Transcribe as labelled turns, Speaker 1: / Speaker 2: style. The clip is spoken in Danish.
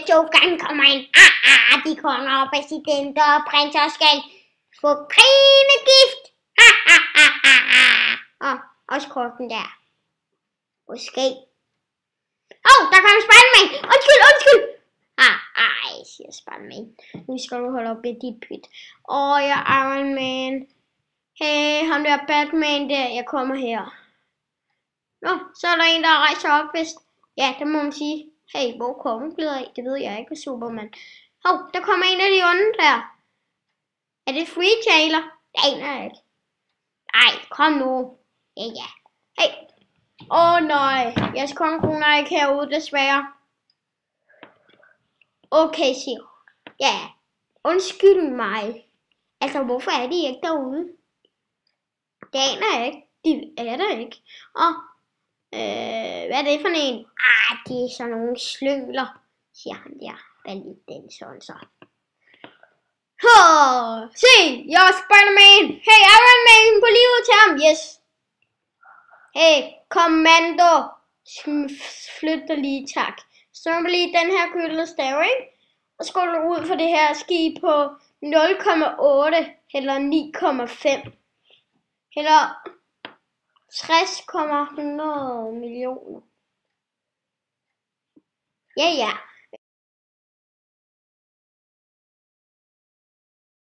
Speaker 1: Jogan kommer ind. De konger, præsidenter og prinser skal få krigende gift. Også korten der. Måske. Der kom Spiderman. Undskyld. Siger Spiderman. Nu skal du holde op i dit pyt. Jeg er Iron Man. Hey, ham der Batman der, jeg kommer her. Nå, så er der en, der rejser op, vist. Ja, det må man sige. Hey, hvor kongen glider af? Det ved jeg ikke, Superman. Der kommer en af de onde der. Er det Free Taylor? Det aner jeg ikke. Ej, kom nu. Ja. Hey. Nej, jeres kongekrone er ikke herude, desværre. Okay, siger. Ja, undskyld mig. Altså, hvorfor er de ikke derude? Det aner jeg ikke. De er der ikke. Hvad er det for en? Det er sådan nogle slyngler, siger han der. Hvad lige den sådan så. Se, jeg er Spider-Man. Hey, Iron Man, på livet til ham. Yes. Hey, kommando. Flyt dig lige, tak. Så lige den her køllestav, ikke? Og så går du ud for det her skib på 0,8 eller 9,5. Eller 60,100 millioner. Ja.